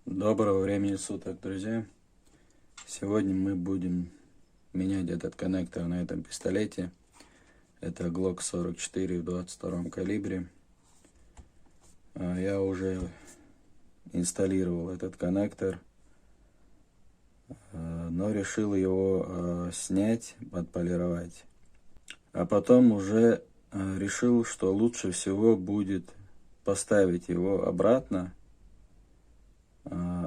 Доброго времени суток, друзья! Сегодня мы будем менять этот коннектор на этом пистолете. Это Glock 44 в 22 калибре. Я уже инсталлировал этот коннектор, но решил его снять, отполировать. А потом уже решил, что лучше всего будет поставить его обратно,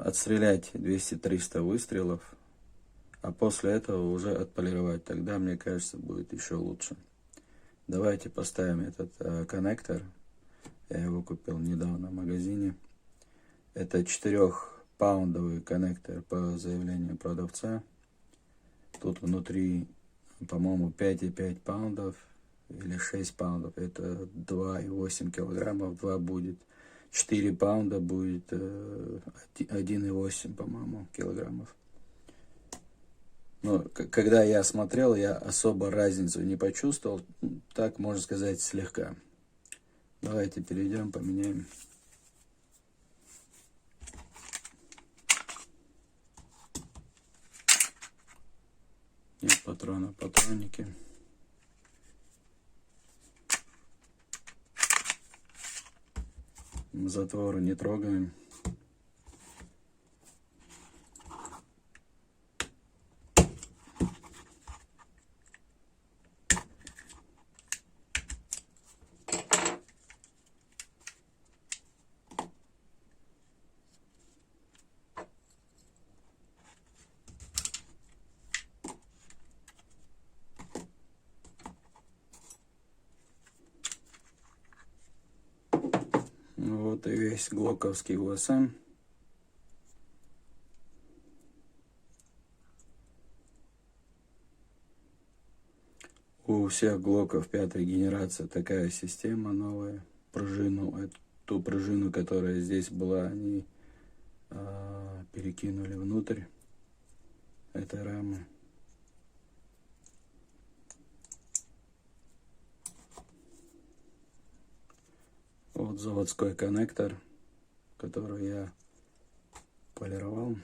отстрелять 200-300 выстрелов, а после этого уже отполировать. Тогда, мне кажется, будет еще лучше. Давайте поставим этот коннектор. Я его купил недавно в магазине. Это 4-паундовый коннектор по заявлению продавца. Тут внутри, по-моему, 5,5 паундов или 6 паундов. Это 2,8 килограммов. 2 будет. 4 паунда будет 1,8, по-моему, килограммов. Но когда я смотрел, я особо разницу не почувствовал. Так, можно сказать, слегка. Давайте перейдем, поменяем. Нет патрона, патронники. Затворы не трогаем. Вот и весь глоковский УСМ. У всех глоков 5-й генерации такая система новая. Ту пружину, которая здесь была, они перекинули внутрь этой рамы. Вот заводской коннектор, который я полировал.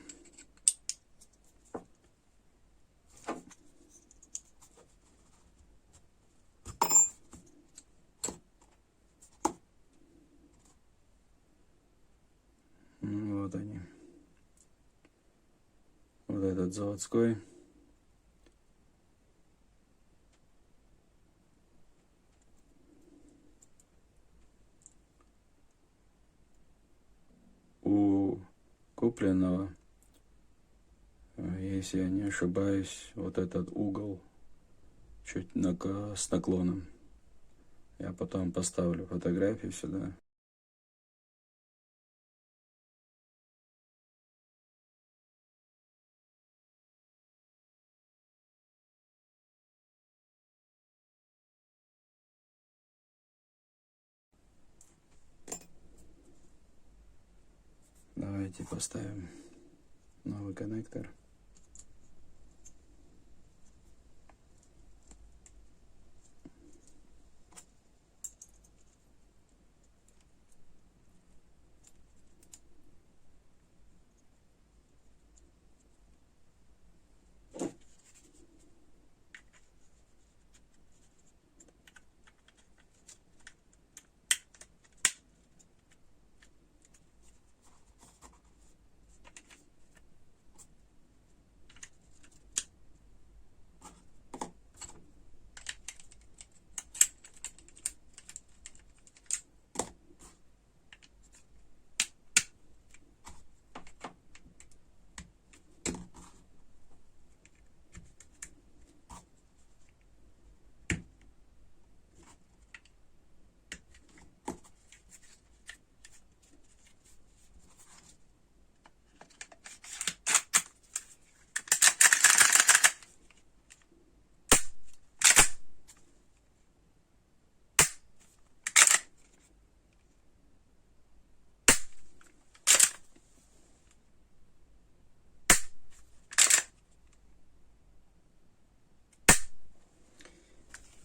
Вот они. Вот этот заводской. У купленного, если я не ошибаюсь, вот этот угол чуть с наклоном. Я потом поставлю фотографию сюда. Давайте поставим новый коннектор.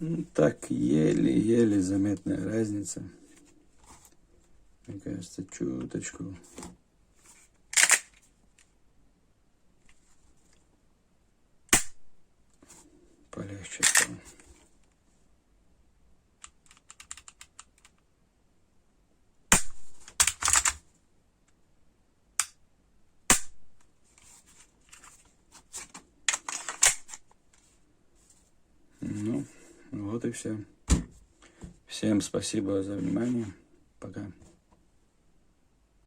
Ну, так, еле-еле заметная разница. Мне кажется, чуточку. легче стало. Ну, вот и все. Всем спасибо за внимание. Пока.